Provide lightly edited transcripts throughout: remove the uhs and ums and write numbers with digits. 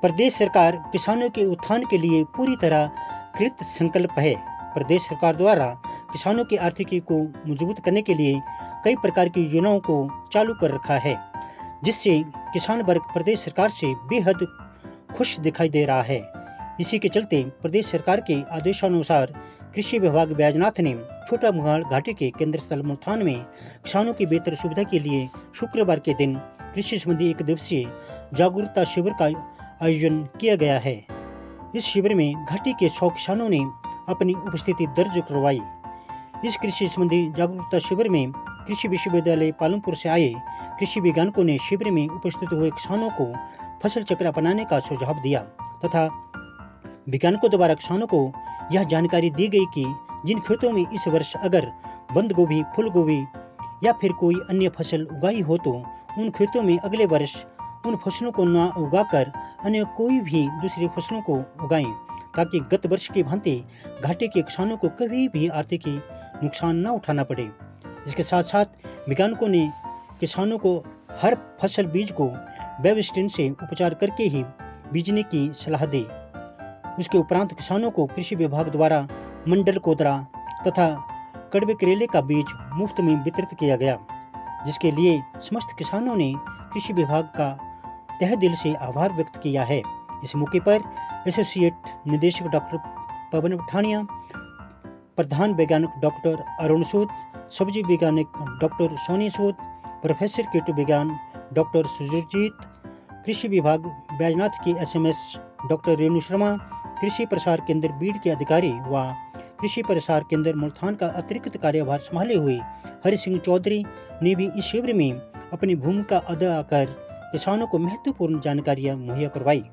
प्रदेश सरकार किसानों के उत्थान के लिए पूरी तरह कृत संकल्प है। प्रदेश सरकार द्वारा किसानों की आर्थिकी को मजबूत करने के लिए कई प्रकार की योजनाओं को चालू कर रखा है, जिससे किसान वर्ग प्रदेश सरकार से बेहद खुश दिखाई दे रहा है। इसी के चलते प्रदेश सरकार के आदेशानुसार कृषि विभाग बैजनाथ ने छोटा मुहाल घाटी के केंद्र स्थल मुल्तान में किसानों की बेहतर सुविधा के लिए शुक्रवार के दिन कृषि संबंधी एक दिवसीय जागरूकता शिविर का आयोजन किया गया है। इस शिविर में घाटी के 100 किसानों ने अपनी उपस्थिति दर्ज करवाई। इस कृषि संबंधी जागरूकता शिविर में कृषि विश्वविद्यालय पालमपुर से आए कृषि वैज्ञानिकों ने शिविर में उपस्थित हुए किसानों को फसल चक्र अपनाने का सुझाव दिया तथा वैज्ञानिकों द्वारा किसानों को यह जानकारी दी गई कि जिन खेतों में इस वर्ष अगर बंद गोभी, फूल गोभी या फिर कोई अन्य फसल उगाई हो तो उन खेतों में अगले वर्ष उन फसलों को न उगाकर अन्य कोई भी दूसरी फसलों को उगाएं, ताकि गत वर्ष की भांति घाटे के किसानों को कभी भी आर्थिक नुकसान न उठाना पड़े। इसके साथ साथ वैज्ञानिकों ने किसानों को हर फसल बीज को वेब स्टेन से उपचार करके ही बीजने की सलाह दी। उसके उपरांत किसानों को कृषि विभाग द्वारा मंडल कोदरा तथा कड़वे करेले का बीज मुफ्त में वितरित किया गया, जिसके लिए समस्त किसानों ने कृषि विभाग का तहे दिल से आभार व्यक्त किया है। इस मौके पर एसोसिएट निदेशक डॉक्टर पवन पठानिया, प्रधान वैज्ञानिक डॉक्टर अरुण सूद, सब्जी वैज्ञानिक डॉक्टर सोनी सूद, प्रोफेसर कीट विज्ञान डॉक्टर सुरजीत, कृषि विभाग बैजनाथ की एसएमएस डॉक्टर रेणु शर्मा, कृषि प्रसार केंद्र बीड़ के अधिकारी व कृषि प्रसार केंद्र मुल्तान का अतिरिक्त कार्यभार संभाले हुए हरि सिंह चौधरी ने भी इस शिविर में अपनी भूमिका अदा कर किसानों को महत्वपूर्ण जानकारियां मुहैया करवाई।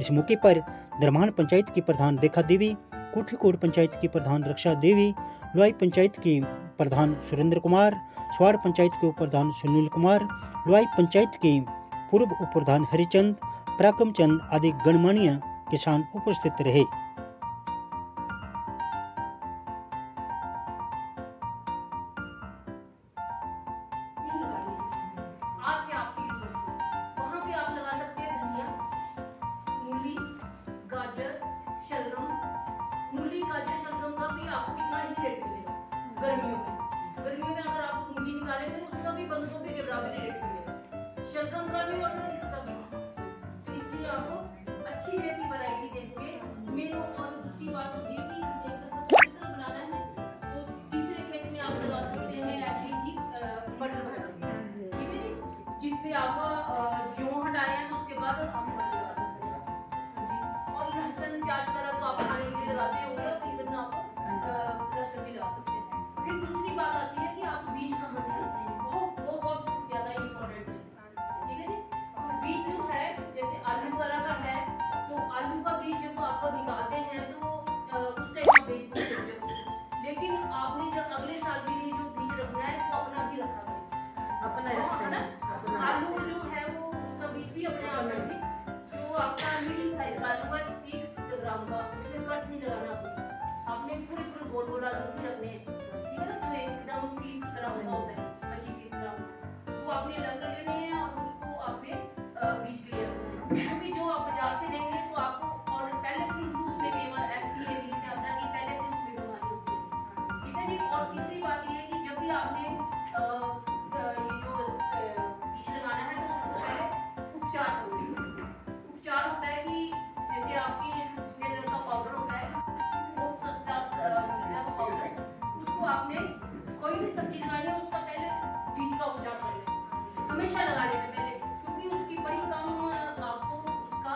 इस मौके पर दरमान पंचायत की प्रधान रेखा देवी, कोठीकोट पंचायत की प्रधान रक्षा देवी, लुआई पंचायत की प्रधान सुरेंद्र कुमार, स्वाड़ पंचायत के उप प्रधान सुनील कुमार, लुआई पंचायत के पूर्व उप प्रधान हरिचंद, पराक्रम चंद आदि गणमान्य किसान उपस्थित रहे। गर्मियों में अगर आप मूली निकालेंगे तो उसका भी बंद गोभी के बराबर ही रेट मिलेगा, शलगम का भी और इसका भी। तो इसलिए आपको अच्छी जैसी वैरायटी देंगे। मेन और दूसरी बात होती है कि एक दफा चित्र बनाना है तो तीसरे खेत में आप लगा सकते हैं ऐसे ही मटर वगैरह, ठीक है जी, जिसपे आप जौ हटाए हैं तो उसके बाद आप मटर लगा सकते हैं। और लहसुन प्याज वगैरह तो आप खाने के लिए लगाते होंगे और इवन आप लहसुन भी लगा सकते हैं। फिर दूसरी बात आती है कि आप बीज कहाँ से लाते हैं, वो बहुत ज्यादा इम्पोर्टेंट है, ठीक है जी। तो बीज जो है जैसे आलू वगैरह का है तो आलू का बीज जब आप निकालते हैं तो उस टाइम आप बीज नहीं सकते, लेकिन आपने जब अगले साल के लिए जो बीज रखना है वो अपना भी रखा करें, अपना है ना। आलू जो है वो उसका बीज भी अपने आप रखें, जो आपका मीडियम साइज का आलू है 30 ग्राम का, उसमें कट नहीं लगाना, आपने पूरे गोल गोल आलू ही रखने हैं, ठीक है ना। तो एकदम 30 ग्राम का होता है, 25-30 ग्राम, वो आपने अलग कर लेने हैं और उसको आपने बीज के लिए रखना है, क्योंकि जो आप बाजार से लेंगे तो आपको और पहले से ही उसमें केवल एससीएबी से आता है कि पहले से उसमें बीमारी होती है, ठीक है जी। और तीसरी बात ये है कि जब भी आपने ये जो बीज लगाना है तो उसको पहले उपचार करो। उपचार होता है कि जैसे आपकी सफेद रंग का पाउडर होता है, वो सस्ता पाउडर, उसको आपने कोई भी सब्जी लगानी है उसका पहले बीज का उपचार करें हमेशा लगाने से पहले, क्योंकि उसकी बड़ी कम आपको उसका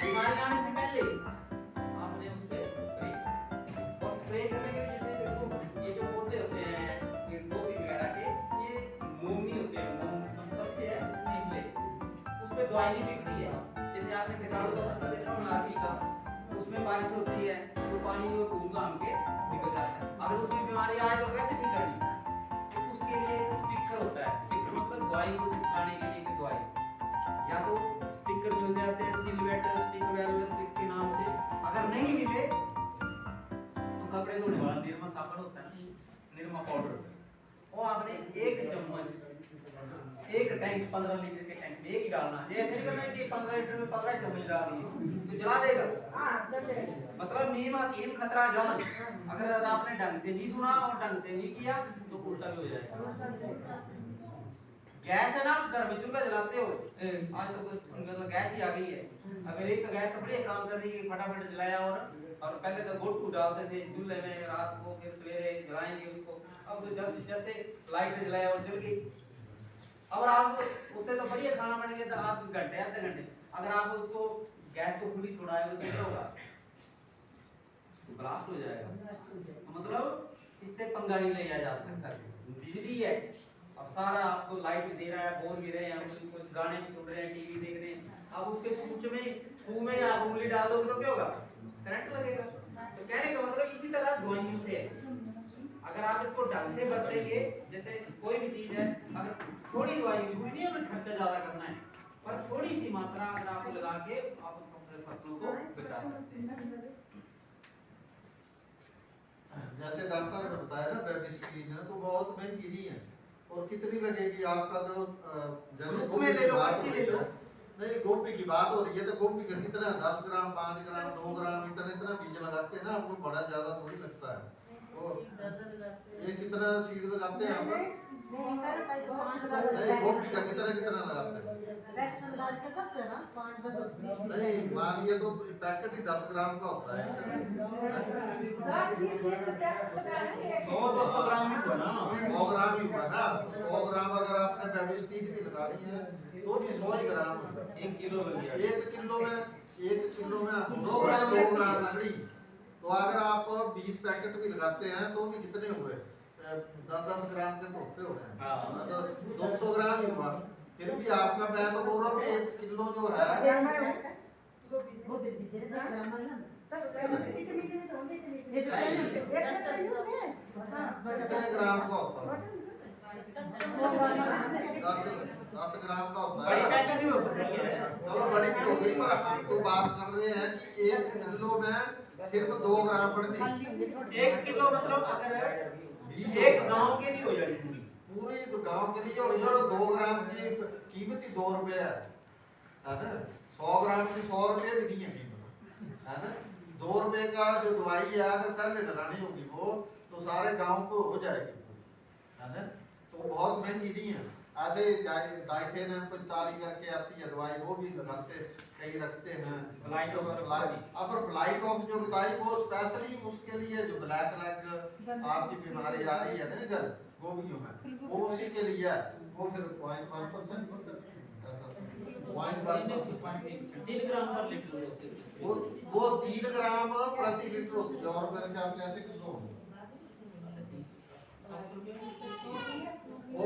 बीमारी आने से पहले आपने उस पे स्प्रे, और स्प्रे करने के लिए जैसे देखो ये जो पौधे होते हैं ये गोभी वगैरह के, ये मोम नहीं होते हैं, मोम मतलब समझते हैं चीले, उस पे दवाई नहीं बिकती है। जैसे आपने कीटाणु का पत्ता देखा होगा आदि का, उसमें बारिश होती है तो पानी वो घूम घाम के निकल जाता है। अगर उसमें बीमारी आए तो कैसे ठीक करनी? तो उसके लिए एक स्टिकर होता है, स्टिकर मतलब दवाई को चिपकाने के लिए एक दवाई, या तो स्टिकर मिल जाते हैं सिलवेट स्टिक वेल इसके नाम से। अगर नहीं मिले तो कपड़े धोने वाला निरमा साबुन होता है, निरमा पाउडर, वो आपने एक चम्मच एक टैंक 15 लीटर के टैंक में एक ही डालना है। ऐसे नहीं करना है कि 15 लीटर में 15 चम्मच डाल दिए तो जला देगा। मतलब नीम हकीम खतरा जान। अगर आपने ढंग से नहीं सुना और ढंग से नहीं किया तो उल्टा भी हो जाएगा। गैस है ना, घर में चूल्हा जलाते हो, आज तो मतलब गैस ही आ गई है। अगर एक तो गैस तो बढ़िया काम कर रही है, फटाफट जलाया, और पहले तो गोटू डालते थे चूल्हे में रात को, फिर सवेरे जलाएंगे उसको। अब तो जब जैसे लाइटर जलाया और जल गई। और आप उससे तो बढ़िया खाना बन गया, तो आप घंटे आधे घंटे, अगर आप उसको गैस को खुली छोड़ाए तो क्या होगा? ब्लास्ट हो जाएगा। तो मतलब इससे पंगा नहीं लिया जा सकता। बिजली है, अब सारा आपको लाइट दे रहा है, बोल भी रहे हैं, कुछ गाने भी सुन रहे हैं, टीवी देख रहे हैं, अब उसके शू में आप उंगली डाल दोगे तो क्या होगा? करंट लगेगा। तो कहने का मतलब इसी तरह दवाइयों से है, अगर आप इसको ढंग से बरतेंगे, जैसे कोई भी चीज है, अगर थोड़ी दवाई जरूरी नहीं है हमें खर्चा ज्यादा करना है, पर थोड़ी सी मात्रा अगर आप लगा के आप अपने फसलों को बचा सकते हैं। जैसे डॉक्टर साहब ने बताया ना बेबिस्टीन है तो बहुत महंगी नहीं है। और कितनी लगेगी आपका जो जैसे गोभी की बात हो रही है, नहीं गोभी की बात हो रही है तो गोभी का कितना 10 ग्राम 5 ग्राम 2 ग्राम इतना बीज लगाते हैं ना, आपको बड़ा ज्यादा थोड़ी लगता है। और ये कितना सीड लगाते हैं आप? नहीं गोभी का कितना लगाते हैं? नहीं मानिए तो पैकेट ही 10 ग्राम का होता है। 100-200 ग्राम ही हुआ ना, 100 ग्राम ही हुआ ना, तो 100 ग्राम अगर आपने बेबिस्टीन की लगानी है तो भी 100 ही ग्राम, 1 किलो लग गया। 1 किलो में 2 ग्राम लकड़ी। तो अगर आप 20 पैकेट भी लगाते हैं तो भी कितने हुए? 10-10 ग्राम के तो होते हो रहे हैं, 200 ग्राम ही हुआ। फिर भी आपका मैं तो बोल रहा हूँ कि 1 किलो जो है कितने ग्राम का होता है? 10 ग्राम का होता बड़ी है। पैकेट ही हो सकती है। चलो बड़ी भी हो गई, पर हम तो बात कर रहे हैं कि 1 किलो में सिर्फ 2 ग्राम पड़ती। 1 किलो मतलब अगर एक गांव के लिए हो जाएगी पूरी तो गांव के लिए और 2 ग्राम की कीमत ही 2 रुपए है ना। 100 ग्राम की 100 रुपए भी नहीं है कीमत, है ना। 2 रुपए का जो दवाई है अगर पहले लगानी होगी वो तो सारे गांव को हो जाएगी, है ना। तो बहुत महंगी नहीं है। ऐसे डाइथेन 45 करके आती है दवाई, वो भी लगाते कई रखते हैं। अब ब्लाइट ऑफ जो बताई वो स्पेशली उसके लिए जो ब्लैक लेग आपकी बीमारी आ रही है ना इधर गोभियों में, वो उसी के लिए है। वो फिर 0.1% 3 ग्राम पर लीटर वो 3 ग्राम प्रति लीटर होती है। और मेरे ख्याल से ऐसे किलो होंगे वो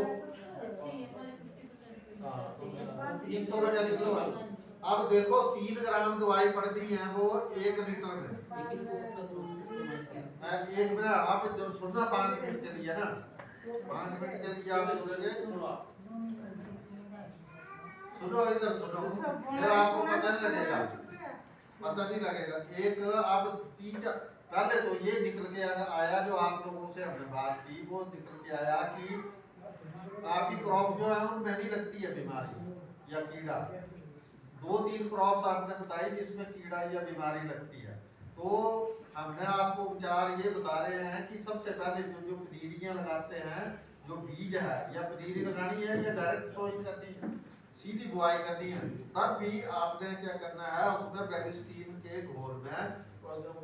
300 रुपया किलो है। अब देखो 3 ग्राम दवाई पड़ती है वो 1 लीटर में। एक मिनट आप जो सुनना 5 मिनट के लिए ना, 5 मिनट के लिए आप सुनेंगे, सुनो इधर सुनो, फिर आपको पता नहीं लगेगा। एक अब 3 पहले तो ये निकल के आया जो आप लोगों से हमने बात की, वो निकल के आया कि आपकी क्रॉप जो है उनमें नहीं लगती है बीमारी या कीड़ा। 2-3 क्रॉप्स आपने बताई जिसमें कीड़ा या बीमारी लगती है। तो हमने आपको विचार ये बता रहे हैं कि सबसे पहले जो पनीरियां लगाते हैं, जो बीज है या पनीरी लगानी है या डायरेक्ट सोइंग करनी है, सीधी बुआई करनी है, तब भी आपने क्या करना है उसमें बेबिस्टीन के घोल में,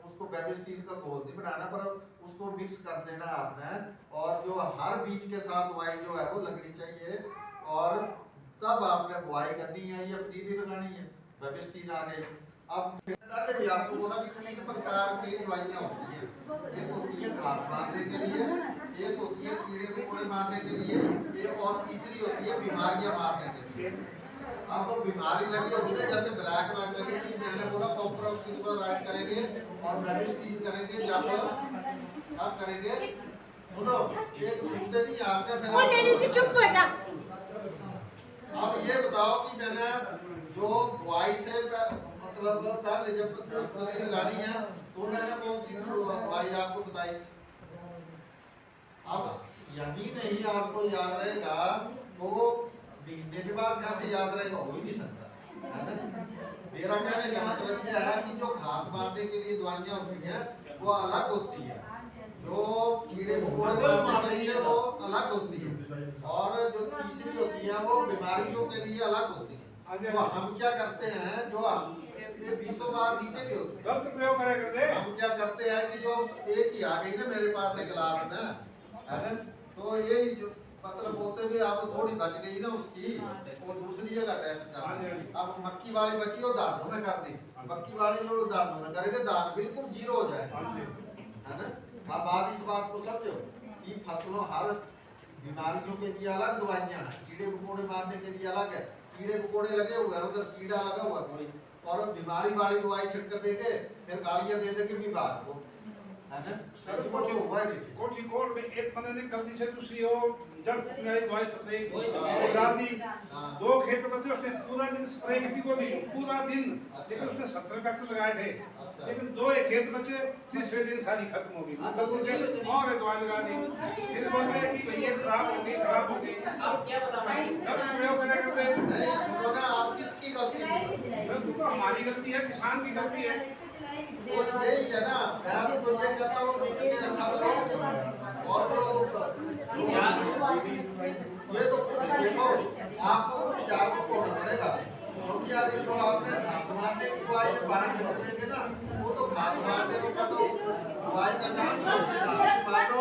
उसको बेबिस्टीन का घोल नहीं बनाना पर उसको मिक्स कर देना आपने। और जो हर बीज के साथ बुआई जो है वो लगनी चाहिए, और तब आपने बुआई करनी है या पनीरी लगानी है। बेबिस्टीन आ गई। अब पहले भी आपको बोला कि 3 प्रकार की दवाइयाँ होती हैं। एक होती है घास मारने के लिए, एक होती है कीड़े मकोड़े मारने के लिए, एक और तीसरी होती है बीमारियाँ मारने के लिए। अब बीमारी लगी होगी ना, जैसे ब्लैक लग लगी थी, मैंने बोला कॉपर ऑक्सीक्लोराइड करेंगे और मेबिस्टीन करेंगे। जब आप करेंगे, सुनो, एक सुनते नहीं आपने, वो लेडी जी चुप हो जा। अब ये बताओ कि मैंने जो दवाई से मतलब पहले जब सब्सिडी लगानी है तो मैंने कौन सी दवाई आपको बताई। अब यही नहीं आपको याद रहेगा तो महीने के बाद कैसे याद रहेगा, हो ही नहीं सकता, है ना। मेरा कहने का मतलब यह है कि जो घास मारने के लिए दवाइयाँ होती हैं वो अलग होती है, जो कीड़े मकोड़े मारने के लिए वो अलग होती है, और जो तीसरी होती है वो बीमारियों के लिए अलग होती है। तो हम क्या करते हैं, जो हम ये 20 बार नीचे भी होती है, हम क्या करते हैं कि जो एक ही आ गई ना मेरे पास एक गिलास में, है ना, तो ये जो मतलब बोलते हुए आप थोड़ी बच गई ना उसकी, वो दूसरी जगह टेस्ट कर। अब मक्की वाली बची वो दानों में कर दी, मक्की वाली जो दानों में करेंगे दान बिल्कुल 0 हो जाएगा, है ना। अब बात इस बात को समझो कि फसलों हर बीमारियों के लिए अलग दवाइयाँ हैं, कीड़े मकोड़े मारने के लिए अलग है। कीड़े मकोड़े लगे हुए हैं, उधर कीड़ा लगा हुआ कोई, और बीमारी वाली दवाई छिड़क देंगे, फिर गालियाँ दे देंगे बीमार को, है ना। सच को जो हुआ है कोर्ट में एक बंदे ने गलती से दूसरी हो जब मेरी दवाई स्प्रे डाल दी, 2 खेत बचे, उसने पूरा दिन स्प्रे की को भी पूरा दिन, लेकिन उसने 17 पैकेट लगाए थे, लेकिन 2 एक खेत बचे, तीसरे दिन सारी खत्म हो गई, गलती से और दवाई लगा दी। फिर बोलते हैं कि भैया खराब हो गई। अब क्या बताना जब प्रयोग करें करते नहीं, सुनो ना, आप किसकी गलती है? तो हमारी गलती है, किसान की गलती है। तो यही है ना, मैं तो ये कहता हूँ लिख के रखा करो, और ये तो खुद ही देखो, आपको खुद जागरूक होना पड़ेगा, क्योंकि अगर जो आपने घास मारने की दवाई है 5 छिड़क देंगे ना, वो तो घास मारने का तो दवाई का काम है, उसमें घास मार दो,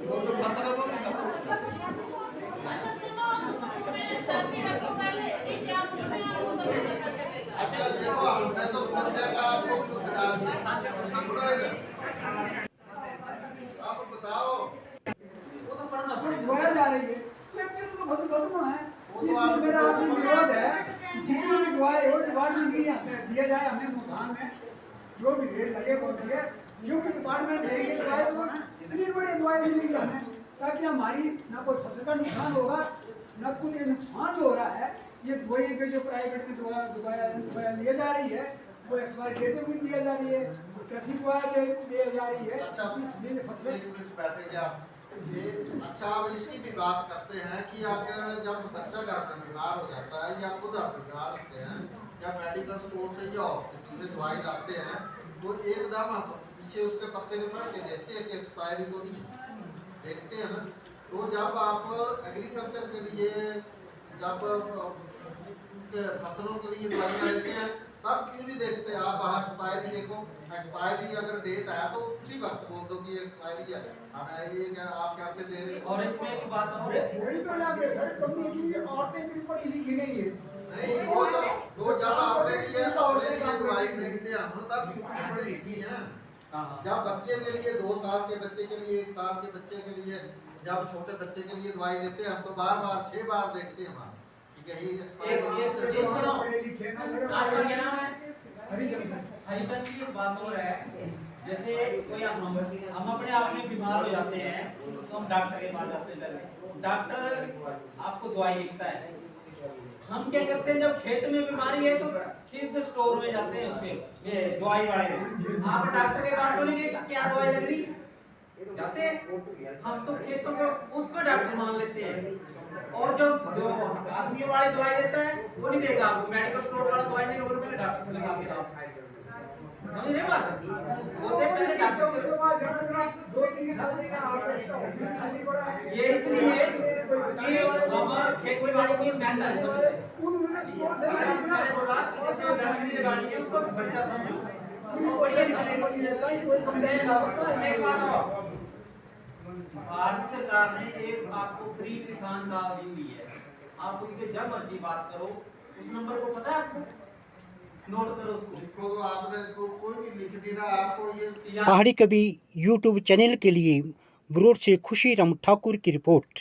वो जो फसल है वो भी खत्म हो जाएगी। अच्छा देखो, हमने तो समस्या का आपको क्यों बता दिया, आप बताओ। वो तो पढ़ना दवाई जा रही है, लेकिन तो फसल खत्म होना है, इसलिए मेरा आपसे विरोध है कि जितनी भी दवाई हो डिपार्टमेंट की हमें दिया जाए, हमें मुल्तान में जो भी रेट लगे वो दिए, क्योंकि डिपार्टमेंट देगी दवाई तो इतनी बड़ी दवाई मिलेगी हमें, ताकि हमारी ना कोई फसल का नुकसान होगा, ना कुछ नुकसान जो हो रहा है। ये दवाई के जो प्राइवेट में दवाई ली जा रही है वो एक्सपायरी डेट में भी दिया जा रही है, कैसी दवाई दी जा रही है, अच्छा, इसलिए फसलें एक मिनट बैठे क्या जी। अच्छा, अब इसकी भी बात करते हैं कि अगर जब बच्चा घर में बीमार हो जाता है या खुद आप बीमार होते हैं या मेडिकल स्टोर से या हॉस्पिटल से दवाई लाते हैं, तो एकदम आप पीछे उसके पत्ते में पढ़ के देखते हैं कि एक्सपायरी तो नहीं देखते हैं ना। तो जब आप एग्रीकल्चर के लिए जब फसलों के लिए दवाइयाँ लेते हैं तब क्यों नहीं देखते आप, वहाँ एक्सपायरी देखो, एक्सपायरी अगर डेट है तो उसी वक्त बोल दो कि एक्सपायरी है, हमें ये क्या आप कैसे दे रहे हो। और इसमें एक बात और है, वही तो यहाँ पे सर कंपनी की औरतें इतनी पढ़ी लिखी नहीं है, नहीं वो जब आपने लिए दवाई खरीदते हैं हम तब भी उतनी पढ़ी लिखी है। जब बच्चे के लिए 2 साल के बच्चे के लिए 1 साल के बच्चे के लिए जब छोटे बच्चे के लिए दवाई लेते हैं हम तो बार 6 बार देखते हैं वहाँ कि कहीं एक्सपायरी। एक सुनो, आपका क्या नाम है? हरिचंद। हरिचंद की एक बात और है, जैसे कोई हम अपने आप में बीमार हो जाते हैं तो हम डॉक्टर के पास जाते हैं, डॉक्टर आपको दवाई लिखता है, हम क्या करते हैं जब खेत में बीमारी है तो सीधे स्टोर में जाते हैं, उसके ये दवाई वाले में, आप डॉक्टर के पास बोलेंगे कि क्या दवाई लग रही जाते हैं, हम तो खेतों को उसको डॉक्टर मान लेते हैं, और जो आदमियों वाली दवाई देता है वो नहीं देगा आपको, मेडिकल स्टोर वाला दवाई देगा, वो पहले डॉक्टर से लगा के आप समझ रहे बात, बोलते पहले डॉक्टर से 2-3 साल से आपका इसका ऑफिस खाली पड़ा है, ये इसलिए कि हम खेती बाड़ी की सेंटर है, उन्होंने स्टोर से मैंने बोला कि जैसे नर्सरी लगानी है उसको बच्चा समझो, वो बढ़िया निकलेगा, कोई बंदे ने लगा एक बात और, भारत सरकार ने एक आपको फ्री किसान कार्ड दी हुई है, आप उसके जब मर्जी बात करो, उस नंबर को पता है आपको, नोट करो उसको। लिखो तो आपने कोई भी लिख दी ना आपको ये यहाँ पहाड़ी कवि यूट्यूब चैनल के लिए बरूड से खुशीराम ठाकुर की रिपोर्ट।